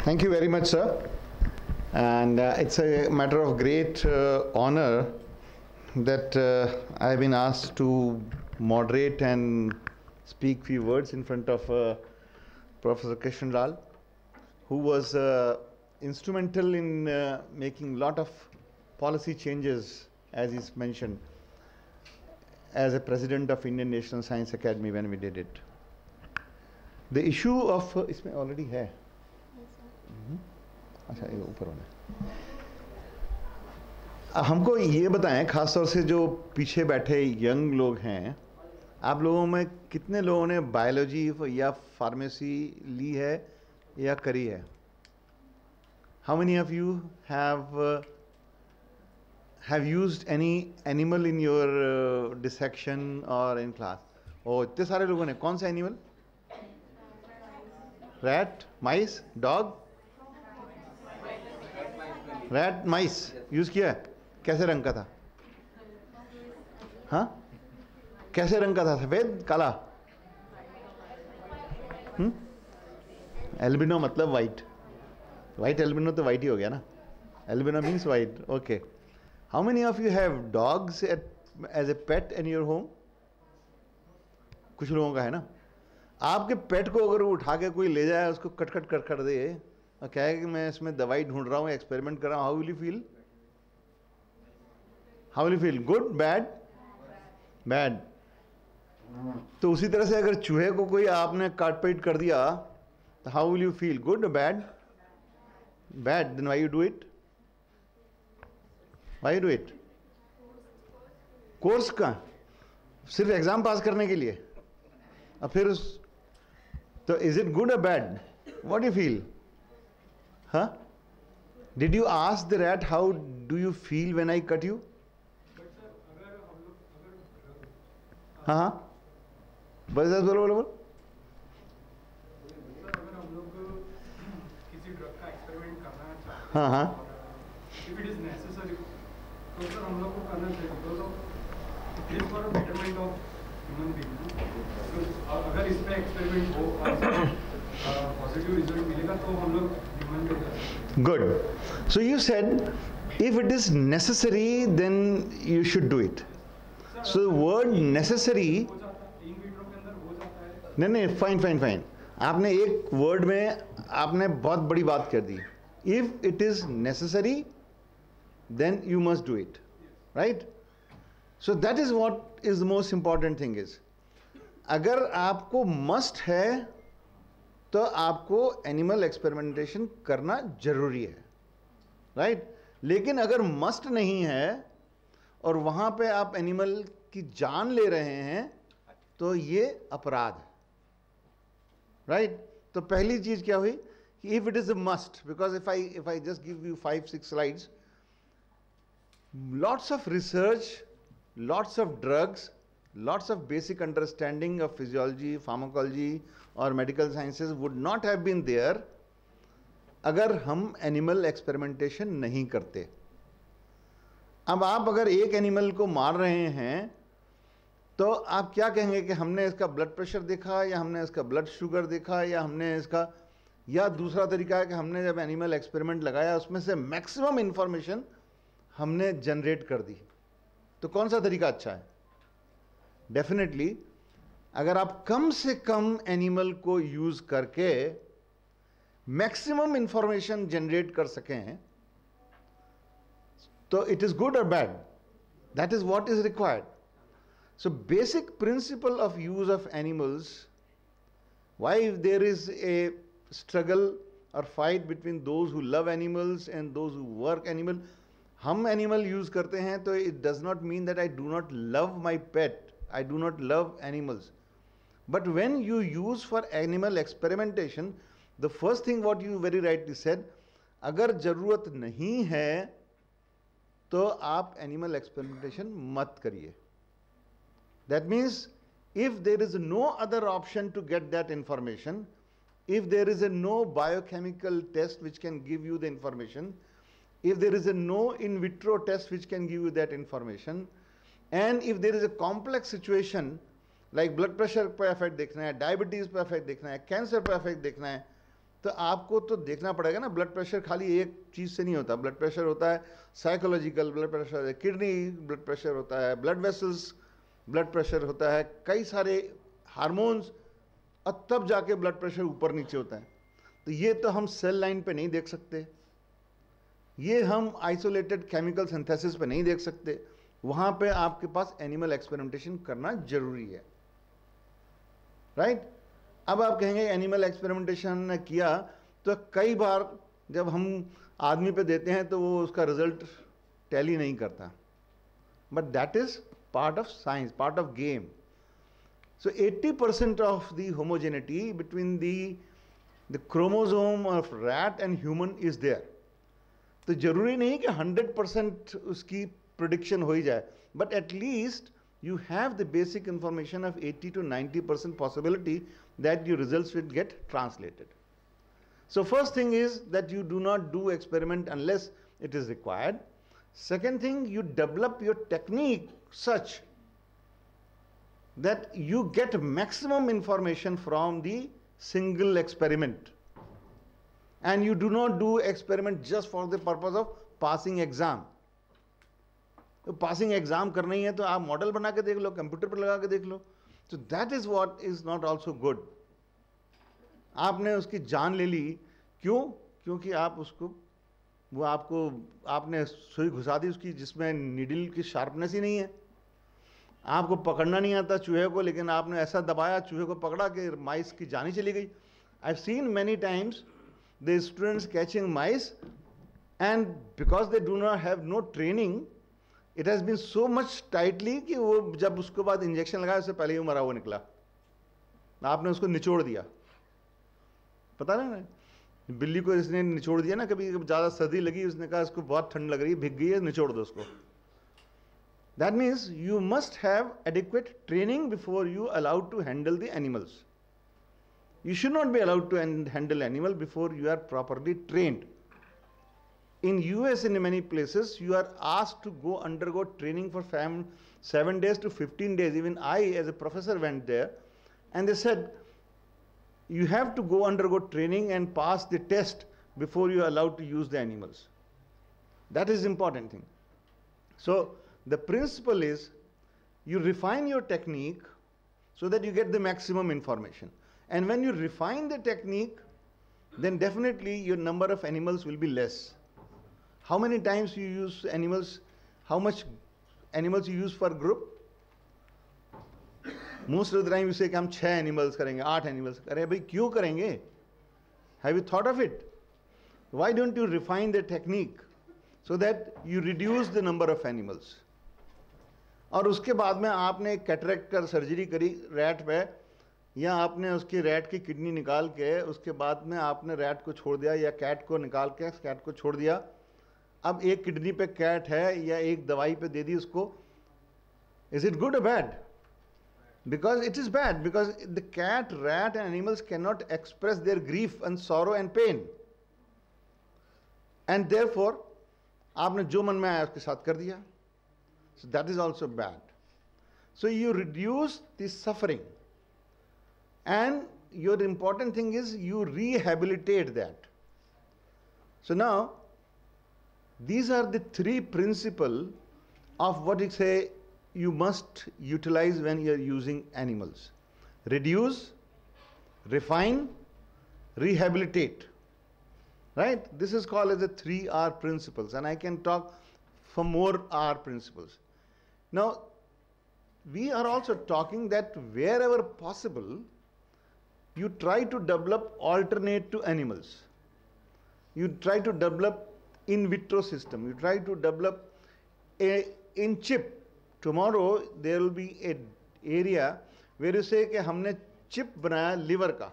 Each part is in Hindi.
Thank you very much, sir. And it's a matter of great honor that I've been asked to moderate and speak few words in front of Professor Krishnan Lal, who was instrumental in making a lot of policy changes, as is mentioned, as a president of Indian National Science Academy when we did it. The issue of इसमें already है. अच्छा ये ऊपर होना है. हमको ये बताएं, खास तौर से जो पीछे बैठे यंग लोग हैं, आप लोगों में कितने लोगों ने बायोलॉजी या फार्मेसी ली है या करी है? How many of you have used any animal in your dissection or in class? ओ इतने सारे लोगों ने. कौन सा एनिमल? रैट, माइस, डॉग? रैट, माइस यूज किया है? कैसे रंग का था? हाँ, कैसे रंग का था? सफेद, काला? एल्बिनो मतलब वाइट. वाइट एल्बिनो तो वाइट ही हो गया ना. Albino means white. Okay. How many of you have dogs as a pet in your home? कुछ लोगों का है ना. आपके पेट को अगर उठा के कोई ले जाए, उसको कट कर दे और कहे कि मैं इसमें दवाई ढूंढ रहा हूँ, एक्सपेरिमेंट कर रहा हूँ, how will you feel? How will you feel? Good, bad? Bad. तो उसी तरह से अगर चूहे को कोई आपने काट-पीट कर दिया, तो how will you feel? Good और bad? Bad. Then why you do it? Why you do it? Course का सिर्फ एग्जाम पास करने के लिए, और फिर उस तो इज इट गुड और बैड? What you feel? हाँ? Did you ask the rat how do you feel when I cut you? हाँ हाँ बस बोलो बोलो बोलो. हाँ हाँ if it is necessary, तो सर हम लोग को करना चाहिए, because it is for a betterment of human being. तो अगर इस पे एक्सपेरिमेंट हो और पॉजिटिव रिजल्ट मिलेगा तो हम लोग ह्यूमन पे. Good. So you said if it is necessary then you should do it. So the word necessary. In vitro के अंदर हो जाता है. नहीं नहीं, फाइन. आपने एक वर्ड में आपने बहुत बड़ी बात कर दी. If it is necessary, then you must do it, right? So that is what is the most important thing is. अगर आपको must है, तो आपको एनिमल एक्सपेरिमेंटेशन करना जरूरी है, right? लेकिन अगर must नहीं है और वहां पे आप एनिमल की जान ले रहे हैं, तो ये अपराध है, right? तो पहली चीज क्या हुई? If it is a must, because if I just give you 5-6 slides, lots of research, lots of drugs, lots of basic understanding of physiology, pharmacology or medical sciences would not have been there अगर हम एनिमल एक्सपेरिमेंटेशन नहीं करते. अब आप अगर एक एनिमल को मार रहे हैं, तो आप क्या कहेंगे कि हमने इसका ब्लड प्रेशर देखा, या हमने इसका ब्लड शुगर देखा, या हमने इसका, या दूसरा तरीका है कि हमने जब एनिमल एक्सपेरिमेंट लगाया उसमें से मैक्सिमम इंफॉर्मेशन हमने जनरेट कर दी. तो कौन सा तरीका अच्छा है? डेफिनेटली अगर आप कम से कम एनिमल को यूज करके मैक्सिमम इंफॉर्मेशन जनरेट कर सकें, तो इट इज गुड और bad. That is what is required. So basic principle of use of animals, why there is a struggle or fight between those who love animals and those who work animal. हम animal use करते हैं, तो it does not mean that I do not love my pet, I do not love animals. But when you use for animal experimentation, the first thing what you very rightly said, अगर जरूरत नहीं है तो आप animal experimentation मत करिए. That means if there is no other option to get that information, if there is a no biochemical test which can give you the information, if there is a no in vitro test which can give you that information, and if there is a complex situation like blood pressure पे effect देखना है, diabetes पे effect देखना है, cancer पे effect देखना है, तो आपको तो देखना पड़ेगा ना, ब्लड प्रेशर खाली एक चीज़ से नहीं होता, ब्लड प्रेशर होता है साइकोलॉजिकल, ब्लड प्रेशर है किडनी ब्लड प्रेशर होता है, ब्लड वेसल्स ब्लड प्रेशर होता है, कई सारे हार्मोन्स, और तब जाके ब्लड प्रेशर ऊपर नीचे होता है। तो ये तो हम सेल लाइन पे नहीं देख सकते, ये हम आइसोलेटेड केमिकल सिंथेसिस पे नहीं देख सकते, वहाँ पे आपके पास एनिमल एक्सपेरिमेंटेशन करना जरूरी है, राइट? अब आप कहेंगे एनिमल एक्सपेरिमेंटेशन किया, तो कई बार जब हम आदमी पे देते हैं तो वो उसका रिजल्ट टैली नहीं करता, but that is part of science, part of game. So 80% of the homogeneity between the chromosome of rat and human is there. तो जरूरी नहीं कि 100% उसकी prediction हो ही जाए, but at least you have the basic information of 80 to 90% possibility that your results will get translated. So first thing is that you do not do experiment unless it is required. Second thing, you develop your technique such that you get maximum information from the single experiment, and you do not do experiment just for the purpose of passing exam. तो पासिंग एग्जाम करना ही है तो आप मॉडल बना के देख लो, कंप्यूटर पर लगा के देख लो. तो that is what is not also good. आपने उसकी जान ले ली, क्यों? क्योंकि आप उसको, वो आपको, आपने सुई घुसा दी उसकी जिसमें नीडल की शार्पनेस ही नहीं है. आपको पकड़ना नहीं आता चूहे को, लेकिन आपने ऐसा दबाया चूहे को पकड़ा कि माइस की जान ही चली गई. I have seen many times the students catching mice, and because they do not have no training, it has been so much tightly कि वो जब उसके बाद इंजेक्शन लगाया उससे पहले ही मरा हुआ निकला. आपने उसको निचोड़ दिया. पता ना, बिल्ली को इसने निचोड़ दिया ना, कभी ज़्यादा सर्दी लगी, उसने कहा इसको बहुत ठंड लग रही है, भीग गई है, निचोड़ दो उसको. That means you must have adequate training before you allowed to handle the animals. You should not be allowed to handle animal before you are properly trained. In US, in many places, you are asked to undergo training for 7 days to 15 days. Even I, as a professor, went there, and they said you have to undergo training and pass the test before you are allowed to use the animals. That is important thing. So the principle is you refine your technique so that you get the maximum information. And when you refine the technique, then definitely your number of animals will be less. How many times you use animals? How much animals you use per group? Most of the time you say कि हम 6 animals करेंगे, 8 animals. अरे भाई क्यों करेंगे? Have you thought of it? Why don't you refine the technique so that you reduce the number of animals? और उसके बाद में आपने एक कैटरेक्ट का सर्जरी करी रैट पे, या आपने उसकी रैट की किडनी निकाल के उसके बाद में आपने रैट को छोड़ दिया, या कैट को निकाल के कैट को छोड़ दिया. अब एक किडनी पे कैट है, या एक दवाई पे दे दी उसको. इज इट गुड और bad? Because it is bad, because the cat, rat and animals cannot express their grief and sorrow and pain, and therefore आपने जो मन में आया उसके साथ कर दिया. So that is also bad. So you reduce the suffering, and your important thing is you rehabilitate that. So now these are the 3 principles of what you say you must utilize when you are using animals: reduce, refine, rehabilitate. Right? This is called as the 3R principles, and I can talk for more R principles. Now, we are also talking that wherever possible, you try to develop alternate to animals. You try to develop in vitro system. You try to develop in chip. Tomorrow there will be a area where you say कि हमने chip बनाया liver का,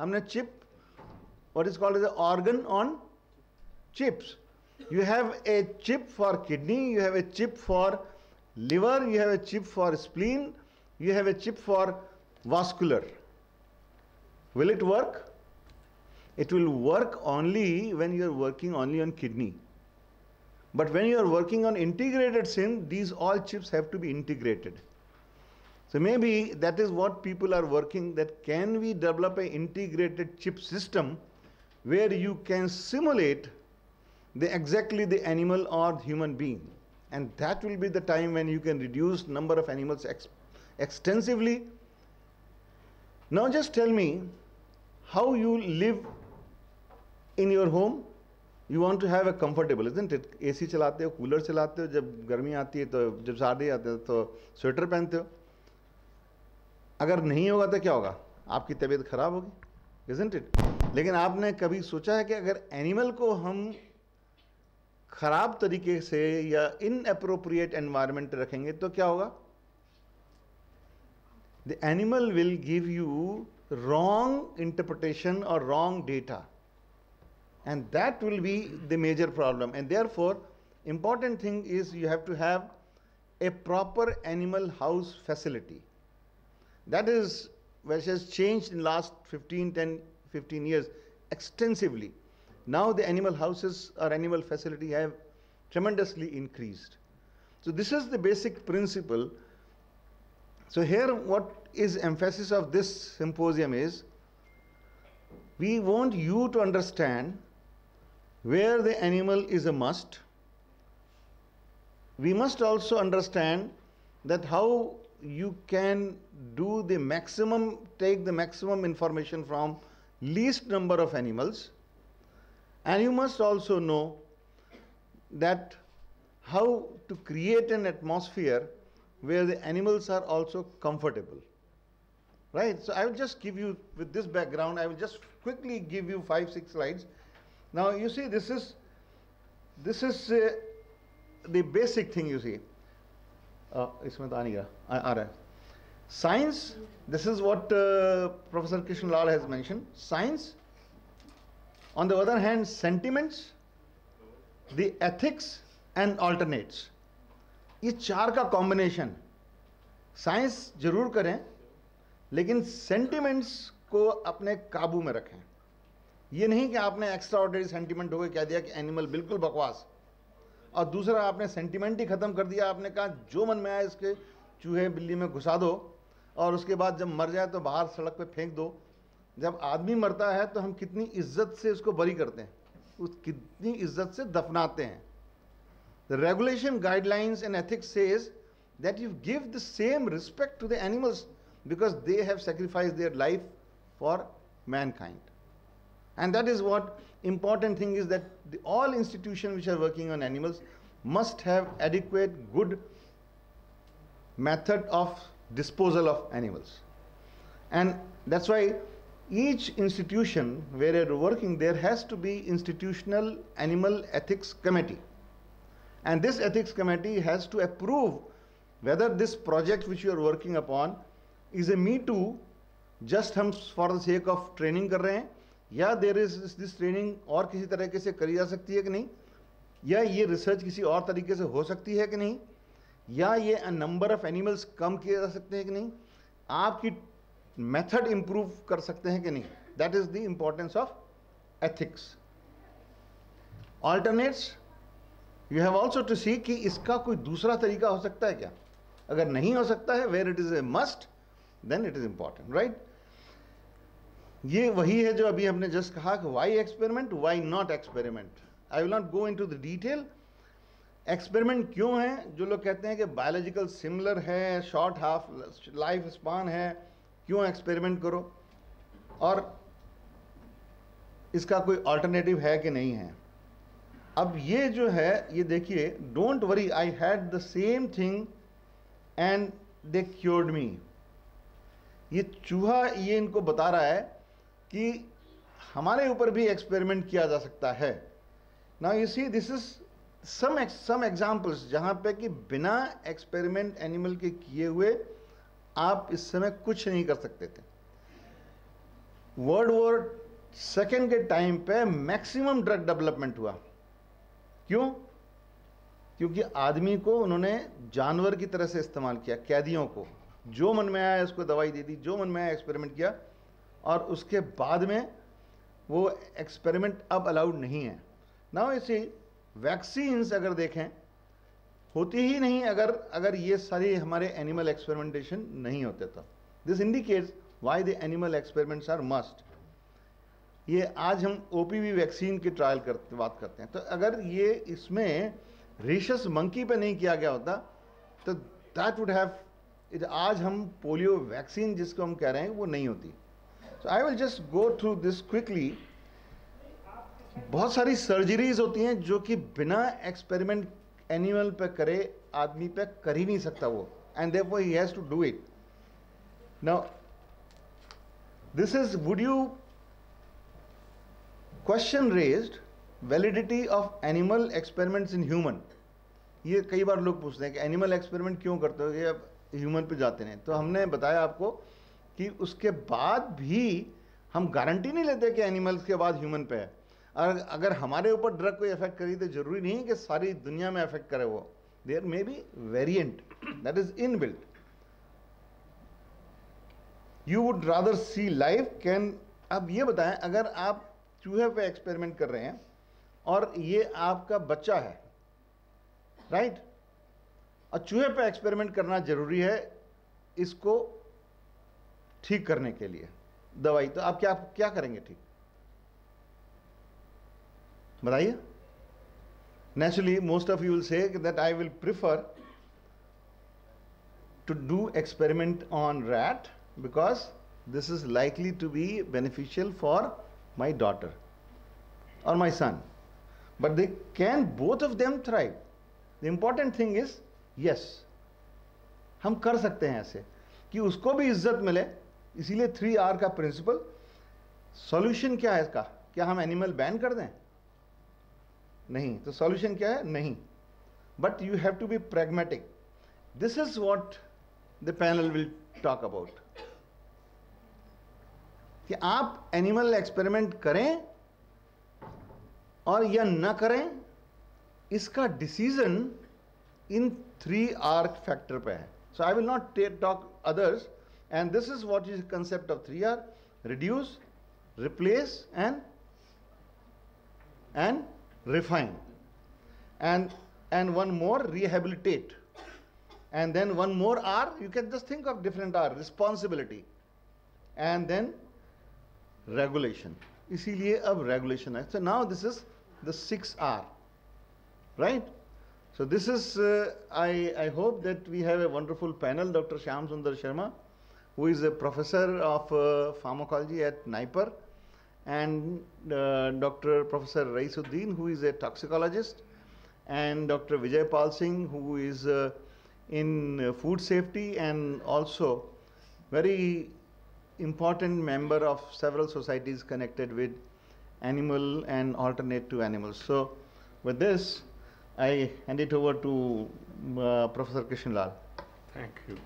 हमने chip, what is called as an organ on chips. You have a chip for kidney, you have a chip for liver, you have a chip for spleen, you have a chip for vascular. Will it work? It will work only when you are working only on kidney. But when you are working on integrated SIN, these all chips have to be integrated. So maybe that is what people are working, that can we develop an integrated chip system where you can simulate exactly the animal or human being, and that will be the time when you can reduce number of animals extensively. Now just tell me how you live in your home. You want to have a comfortable, isn't it? AC चलाते हो, कूलर चलाते हो, जब गर्मी आती है तो, जब सर्दी आती है तो स्वेटर पहनते हो. अगर नहीं होगा तो क्या होगा? आपकी तबीयत खराब होगी, isn't it? लेकिन आपने कभी सोचा है कि अगर एनिमल को हम खराब तरीके से या इनएप्रोप्रिएट एनवायरनमेंट रखेंगे तो क्या होगा? The animal will give you wrong interpretation or wrong data, and that will be the major problem. And therefore, important thing is you have to have a proper animal house facility. That is which has changed in last 10, 15 years extensively. Now the animal houses or animal facility have tremendously increased. So this is the basic principle. So here what is emphasis of this symposium is, we want you to understand where the animal is a must. We must also understand that how you can do the maximum, take the maximum information from least number of animals. And you must also know that how to create an atmosphere where the animals are also comfortable, right? So I will just give you, with this background, I will just quickly give you 5-6 slides. Now you see, this is the basic thing. You see, इसमें तो आ नहीं रहा, आ रहा है. Science. This is what Professor Krishna Lal has mentioned. Science. On the other hand, sentiments, the ethics, and alternates. ये चार का कॉम्बिनेशन. साइंस जरूर करें, लेकिन सेंटिमेंट्स को अपने काबू में रखें. ये नहीं कि आपने एक्स्ट्रा ऑर्डिनरी सेंटिमेंट हो गए कह दिया कि एनिमल बिल्कुल बकवास, और दूसरा आपने सेंटिमेंट ही खत्म कर दिया. आपने कहा जो मन में आए इसके चूहे बिल्ली में घुसा दो, और उसके बाद जब मर जाए तो बाहर सड़क पे फेंक दो. जब आदमी मरता है तो हम कितनी इज्जत से उसको बरी करते हैं, कितनी इज्जत से दफनाते हैं. The regulation, guidelines and ethics says that you give the same respect to the animals because they have sacrificed their life for mankind. And that is what important thing is, that all institutions which are working on animals must have adequate, good method of disposal of animals. And that's why each institution where you're working, there has to be institutional animal ethics committee. And this ethics committee has to approve whether this project which you are working upon is a me too, just हम for the sake of training कर रहे हैं, या there is this training और किसी तरीके से करी जा सकती है कि नहीं, या ये रिसर्च किसी और तरीके से हो सकती है कि नहीं, या ये नंबर ऑफ एनिमल्स कम किए जा सकते हैं कि नहीं, आपकी मेथड इंप्रूव कर सकते हैं कि नहीं. That is the importance of ethics. Alternates, you have also to see कि इसका कोई दूसरा तरीका हो सकता है क्या. अगर नहीं हो सकता है, where it is a must, then it is important, right. ये वही है जो अभी हमने जस्ट कहा कि why experiment, why not experiment. I will not go into the detail. Experiment क्यों है? जो लोग कहते हैं कि बायोलॉजिकल सिमिलर है, शॉर्ट हाफ लाइफ स्पान है, क्यों एक्सपेरिमेंट करो, और इसका कोई अल्टरनेटिव है कि नहीं है. अब ये जो है, ये देखिए, don't worry, I had the same thing and they cured me. ये चूहा ये इनको बता रहा है कि हमारे ऊपर भी एक्सपेरिमेंट किया जा सकता है. Now you see, this is some examples जहां पे कि बिना एक्सपेरिमेंट एनिमल के किए हुए आप इस समय कुछ नहीं कर सकते थे. वर्ल्ड वॉर सेकेंड के टाइम पे मैक्सिमम ड्रग डेवलपमेंट हुआ. क्यों? क्योंकि आदमी को उन्होंने जानवर की तरह से इस्तेमाल किया. कैदियों को जो मन में आया उसको दवाई दे दी, जो मन में आया एक्सपेरिमेंट किया, और उसके बाद में वो एक्सपेरिमेंट अब अलाउड नहीं है. नाउ इसी वैक्सीन्स अगर देखें, होती ही नहीं अगर ये सारी हमारे एनिमल एक्सपेरिमेंटेशन नहीं होते तो. This indicates why the animal experiments are must. ये आज हम ओपीवी वैक्सीन की ट्रायल बात करते हैं, तो अगर ये इसमें रीशस मंकी पे नहीं किया गया होता तो दैट वुड हैव आज हम पोलियो वैक्सीन जिसको हम कह रहे हैं वो नहीं होती. So I will just go through this quickly. बहुत सारी सर्जरीज होती हैं जो कि बिना एक्सपेरिमेंट एनिमल पे करे आदमी पे कर ही नहीं सकता वो, and therefore he has to do it. Now this is, would you question raised validity of animal experiments in human. ये कई बार लोग पूछते हैं कि एनिमल एक्सपेरिमेंट क्यों करते हो, ये अब ह्यूमन पे जाते हैं. तो हमने बताया आपको कि उसके बाद भी हम गारंटी नहीं लेते कि एनिमल्स के बाद ह्यूमन पे है. और अगर हमारे ऊपर ड्रग कोई इफेक्ट करी तो जरूरी नहीं कि सारी दुनिया में इफेक्ट करे वो. There may be variant that is inbuilt. You would rather see life can. अब ये बताएं, अगर आप चूहे पे एक्सपेरिमेंट कर रहे हैं और ये आपका बच्चा है, राइट, और चूहे पे एक्सपेरिमेंट करना जरूरी है इसको ठीक करने के लिए दवाई, तो आप क्या करेंगे? ठीक बताइए. Naturally most of you will say that I will prefer to do experiment on rat because this is likely to be beneficial for my daughter or my son, but they can both of them thrive. The important thing is, yes, हम कर सकते हैं ऐसे कि उसको भी इज्जत मिले. इसीलिए 3R का प्रिंसिपल. सॉल्यूशन क्या है इसका? क्या हम एनिमल बैन कर दें? नहीं. तो सॉल्यूशन क्या है? नहीं. But you have to be pragmatic. This is what the panel will talk about. कि आप एनिमल एक्सपेरिमेंट करें और या ना करें, इसका डिसीजन इन 3R फैक्टर पे है. So I will not talk others, and this is what is concept of 3R: reduce, replace and refine, and one more, rehabilitate, and then one more R. You can just think of different R: responsibility, and then regulation. इसीलिए अब regulation है. So now this is the 6R, right? So this is I hope that we have a wonderful panel. Dr. Shyam Sundar Sharma, who is a professor of pharmacology at NIPER, and Dr. Professor Raisuddin, who is a toxicologist, and Dr. Vijay Pal Singh, who is in food safety and also very important member of several societies connected with animal and alternate to animals. So with this, I hand it over to Professor Krishan Lal. Thank you.